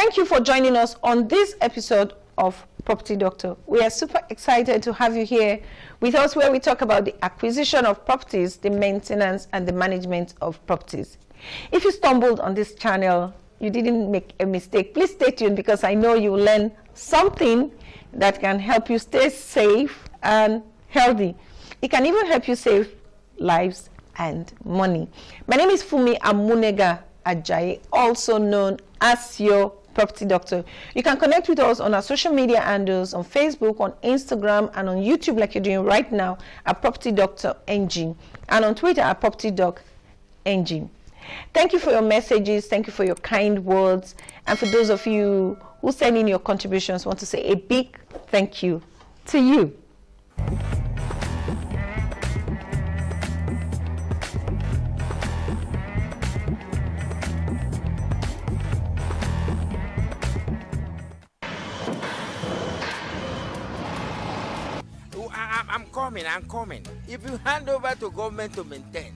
Thank you for joining us on this episode of Property Doctor. We are super excited to have you here with us, where we talk about the acquisition of properties, the maintenance and the management of properties. If you stumbled on this channel, you didn't make a mistake. Please stay tuned, because I know you will learn something that can help you stay safe and healthy. It can even help you save lives and money. My name is Fumi Amunega Ajayi, also known as your Property Doctor. You can connect with us on our social media handles, on Facebook, on Instagram, and on YouTube, like you're doing right now, at Property Doctor NG, and on Twitter at Property Doc NG. Thank you for your messages. Thank you for your kind words. And for those of you who send in your contributions, I want to say a big thank you to you. I'm coming. If you hand over to government to maintain,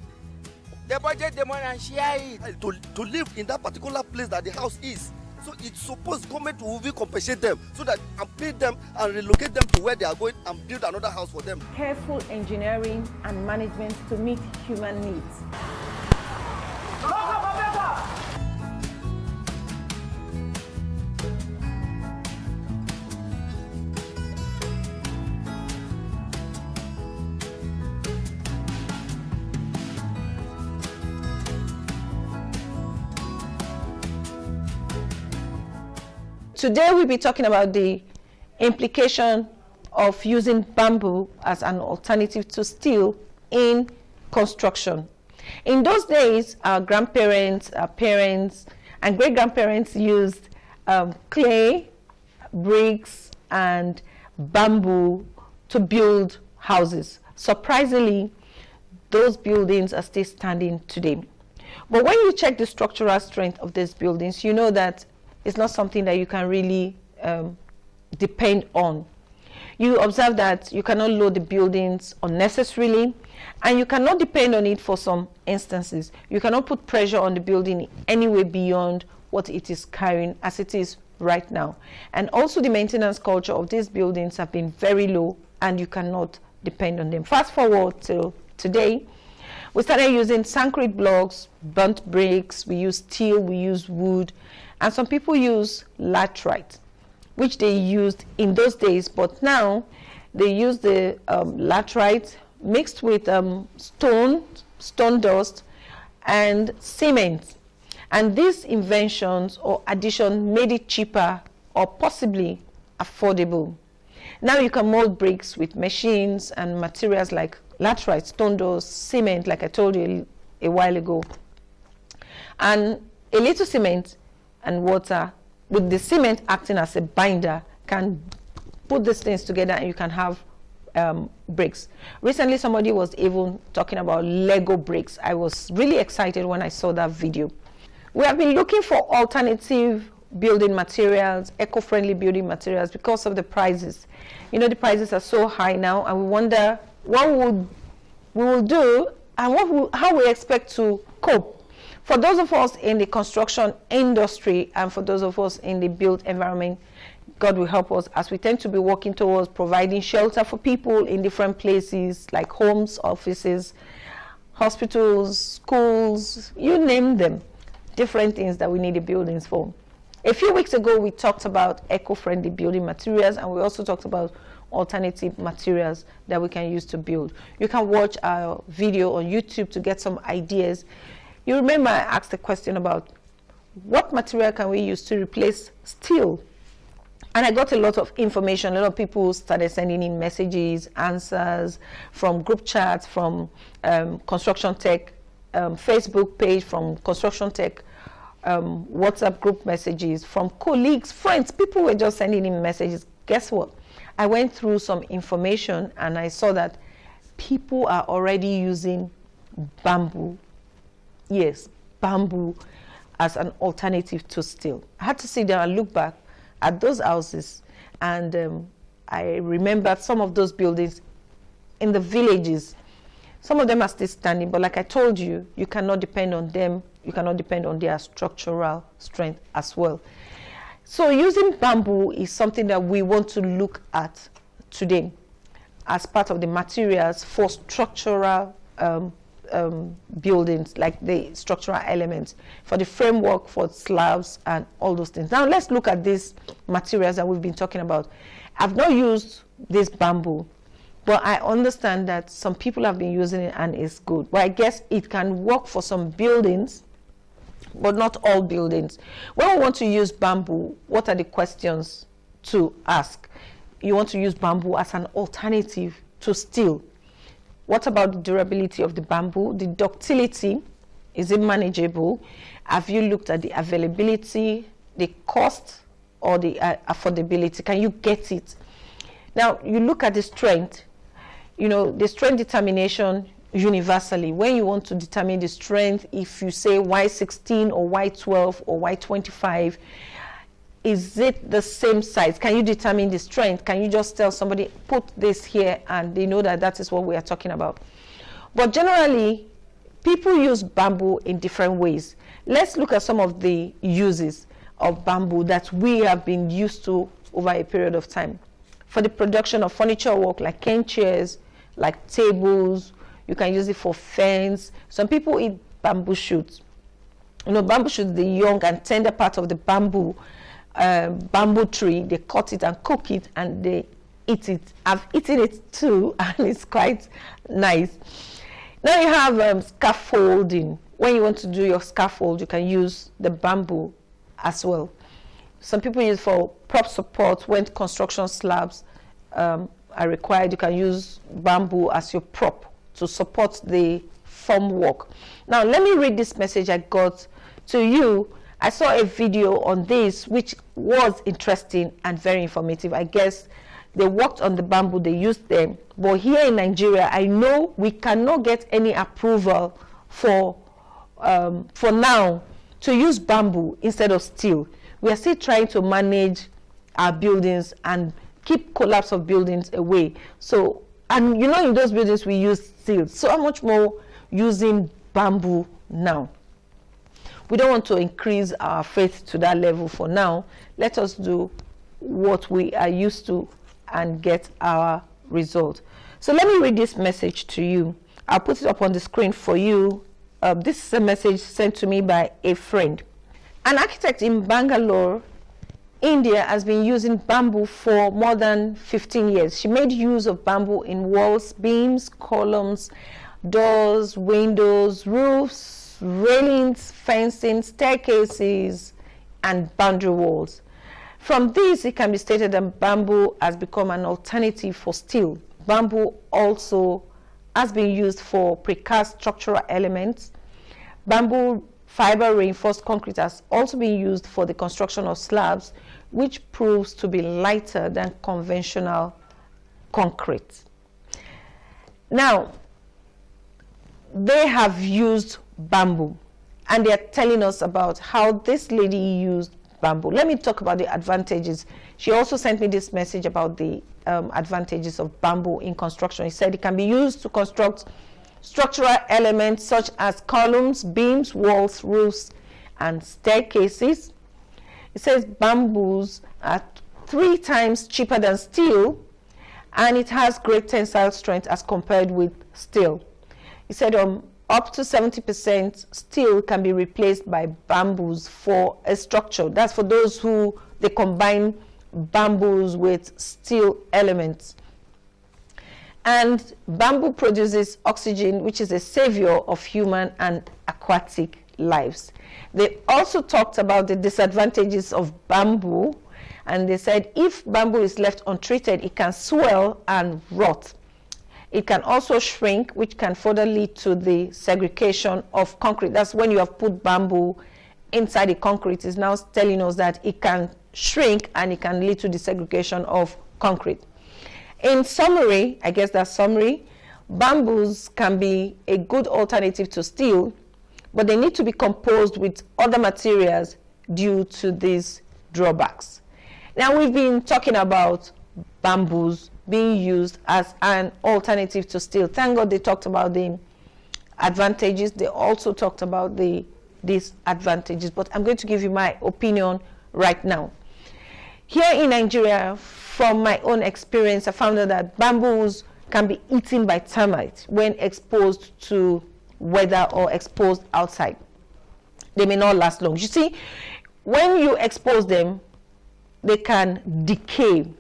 the budget the money and share it. To live in that particular place that the house is. So it's supposed government will compensate them so that and pay them and relocate them to where they are going and build another house for them. Careful engineering and management to meet human needs. Today we'll be talking about the implication of using bamboo as an alternative to steel in construction. In those days, our grandparents, our parents, and great-grandparents used clay, bricks, and bamboo to build houses. Surprisingly, those buildings are still standing today. But when you check the structural strength of these buildings, you know that it's not something that you can really depend on. You observe that you cannot load the buildings unnecessarily, and you cannot depend on it for some instances. You cannot put pressure on the building any way beyond what it is carrying as it is right now. And also the maintenance culture of these buildings have been very low, and you cannot depend on them. Fast forward to today, we started using concrete blocks, burnt bricks, we use steel, we use wood, and some people use laterite, which they used in those days, but now they use the laterite mixed with stone dust, and cement. And these inventions or addition made it cheaper or possibly affordable. Now you can mold bricks with machines and materials like laterite, stone dust, cement, like I told you a while ago. And a little cement and water, with the cement acting as a binder, can put these things together and you can have bricks. Recently, somebody was even talking about Lego bricks. I was really excited when I saw that video. We have been looking for alternative building materials, eco-friendly building materials, because of the prices. You know, the prices are so high now, and we wonder what we will do and how we expect to cope. For those of us in the construction industry and for those of us in the built environment, God will help us, as we tend to be working towards providing shelter for people in different places like homes, offices, hospitals, schools, you name them, different things that we need the buildings for. A few weeks ago, we talked about eco-friendly building materials, and we also talked about alternative materials that we can use to build. You can watch our video on YouTube to get some ideas. You remember I asked a question about what material can we use to replace steel? And I got a lot of information. A lot of people started sending in messages, answers from group chats, from Construction Tech Facebook page, from Construction Tech WhatsApp group messages, from colleagues, friends. People were just sending in messages. Guess what? I went through some information and I saw that people are already using bamboo. Yes, bamboo as an alternative to steel. I had to sit down and look back at those houses, and I remembered some of those buildings in the villages. Some of them are still standing, but like I told you, you cannot depend on them. You cannot depend on their structural strength as well. So using bamboo is something that we want to look at today as part of the materials for structural buildings, like the structural elements, for the framework, for slabs, and all those things. Now let's look at these materials that we've been talking about. I've not used this bamboo, but I understand that some people have been using it and it's good. But I guess it can work for some buildings, but not all buildings. When we want to use bamboo, what are the questions to ask? You want to use bamboo as an alternative to steel. What about the durability of the bamboo? The ductility, is it manageable? Have you looked at the availability, the cost, or the affordability? Can you get it? Now, you look at the strength, the strength determination universally. When you want to determine the strength, if you say Y16 or Y12 or Y25, is it the same size? Can you determine the strength? Can you just tell somebody, put this here, and they know that is what we are talking about? But generally, people use bamboo in different ways. Let's look at some of the uses of bamboo that we have been used to over a period of time. For the production of furniture work, like cane chairs, like tables, you can use it for fence. Some people eat bamboo shoots. Bamboo shoots, the young and tender part of the bamboo tree, they cut it and cook it and they eat it. I've eaten it too, and it's quite nice. Now you have scaffolding. When you want to do your scaffold, you can use the bamboo as well. Some people use for prop support. When construction slabs are required, you can use bamboo as your prop to support the formwork. Now let me read this message I got to you. I saw a video on this which was interesting and very informative. I guess they worked on the bamboo, they used them. But here in Nigeria, I know we cannot get any approval for now to use bamboo instead of steel. We are still trying to manage our buildings and keep collapse of buildings away. So, and in those buildings we use steel. So much more using bamboo now. We don't want to increase our faith to that level for now. Let us do what we are used to and get our result. So let me read this message to you. I'll put it up on the screen for you. This is a message sent to me by a friend. An architect in Bangalore, India, has been using bamboo for more than 15 years. She made use of bamboo in walls, beams, columns, doors, windows, roofs, railings, fencing, staircases, and boundary walls. From this, it can be stated that bamboo has become an alternative for steel. Bamboo also has been used for precast structural elements. Bamboo fiber reinforced concrete has also been used for the construction of slabs, which proves to be lighter than conventional concrete. Now, they have used bamboo, and they are telling us about how this lady used bamboo. Let me talk about the advantages. She also sent me this message about the advantages of bamboo in construction. He said it can be used to construct structural elements such as columns, beams, walls, roofs, and staircases. It says bamboos are 3 times cheaper than steel, and it has great tensile strength as compared with steel. He said up to 70% steel can be replaced by bamboos for a structure. That's for those who they combine bamboos with steel elements. And bamboo produces oxygen, which is a savior of human and aquatic lives. They also talked about the disadvantages of bamboo, and they said if bamboo is left untreated, it can swell and rot. It can also shrink, which can further lead to the segregation of concrete. That's when you have put bamboo inside the concrete. It's now telling us that it can shrink and it can lead to the segregation of concrete. In summary, I guess that's summary, bamboos can be a good alternative to steel, but they need to be composed with other materials due to these drawbacks. Now, we've been talking about bamboos being used as an alternative to steel. Thank God they talked about the advantages. They also talked about the disadvantages, but I'm going to give you my opinion right now. Here in Nigeria, from my own experience, I found out that bamboos can be eaten by termites when exposed to weather or exposed outside. They may not last long. You see, when you expose them, they can decay.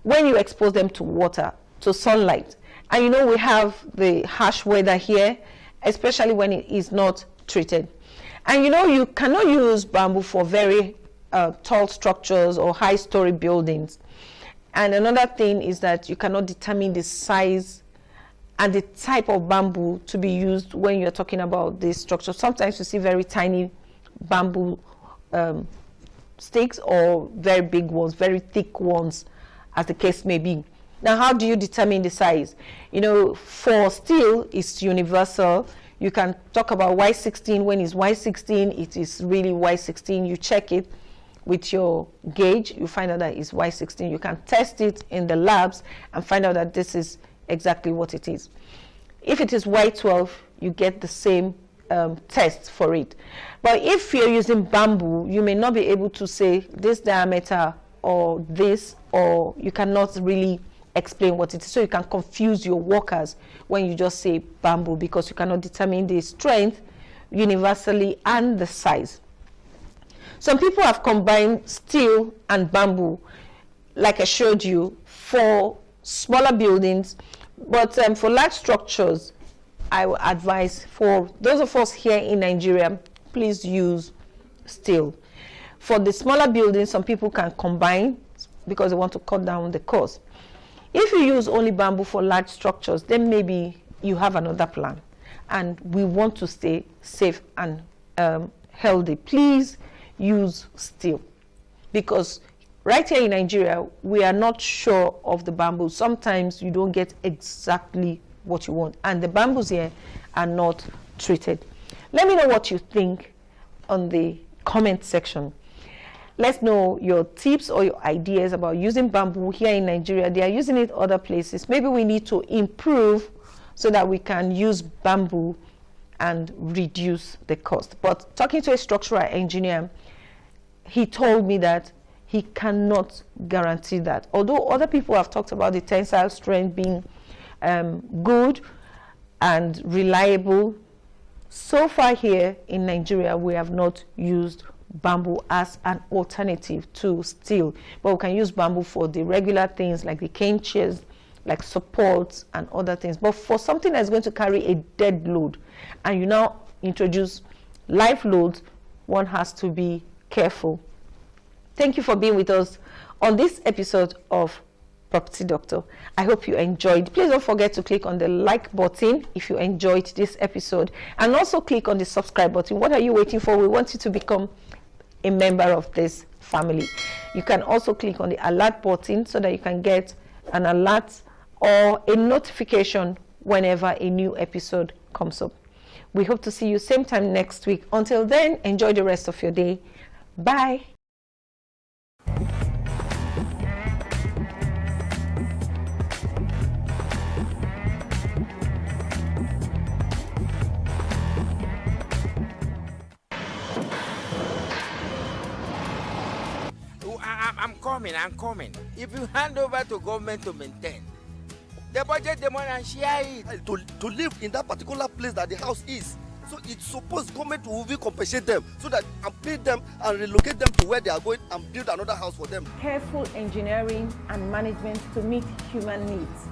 When you expose them to water, to sunlight, and you know we have the harsh weather here, especially when it is not treated. And you know you cannot use bamboo for very tall structures or high-story buildings. And another thing is that you cannot determine the size and the type of bamboo to be used when you're talking about this structure. Sometimes you see very tiny bamboo sticks or very big ones, very thick ones, as the case may be. Now, how do you determine the size? You know, for steel, it's universal. You can talk about Y16. When it's Y16, it is really Y16. You check it with your gauge. You find out that it's Y16. You can test it in the labs and find out that this is exactly what it is. If it is Y12, you get the same test for it. But if you're using bamboo, you may not be able to say this diameter or this, or you cannot really explain what it is. So you can confuse your workers when you just say bamboo, because you cannot determine the strength universally and the size. Some people have combined steel and bamboo, like I showed you, for smaller buildings, but for large structures, I would advise, for those of us here in Nigeria, please use steel. For the smaller buildings, some people can combine because they want to cut down the cost. If you use only bamboo for large structures, then maybe you have another plan. And we want to stay safe and healthy. Please use steel, because right here in Nigeria, we are not sure of the bamboo. Sometimes you don't get exactly what you want, and the bamboos here are not treated. Let me know what you think on the comment section. Let's know your tips or your ideas about using bamboo here in Nigeria. They are using it other places. Maybe we need to improve so that we can use bamboo and reduce the cost. But talking to a structural engineer, he told me that he cannot guarantee that. Although other people have talked about the tensile strength being good and reliable, so far here in Nigeria, we have not used bamboo as an alternative to steel. But we can use bamboo for the regular things like the cane chairs, like supports and other things. But for something that's going to carry a dead load, and you now introduce live loads, one has to be careful. Thank you for being with us on this episode of Property Doctor. I hope you enjoyed. Please don't forget to click on the like button if you enjoyed this episode, and also click on the subscribe button. What are you waiting for? We want you to become a member of this family. You can also click on the alert button so that you can get an alert or a notification whenever a new episode comes up. We hope to see you same time next week. Until then, enjoy the rest of your day. Bye. I'm coming. If you hand over to government to maintain, the budget the money and share it. To live in that particular place that the house is. So it's supposed government will compensate them so that and pay them and relocate them to where they are going and build another house for them. Careful engineering and management to meet human needs.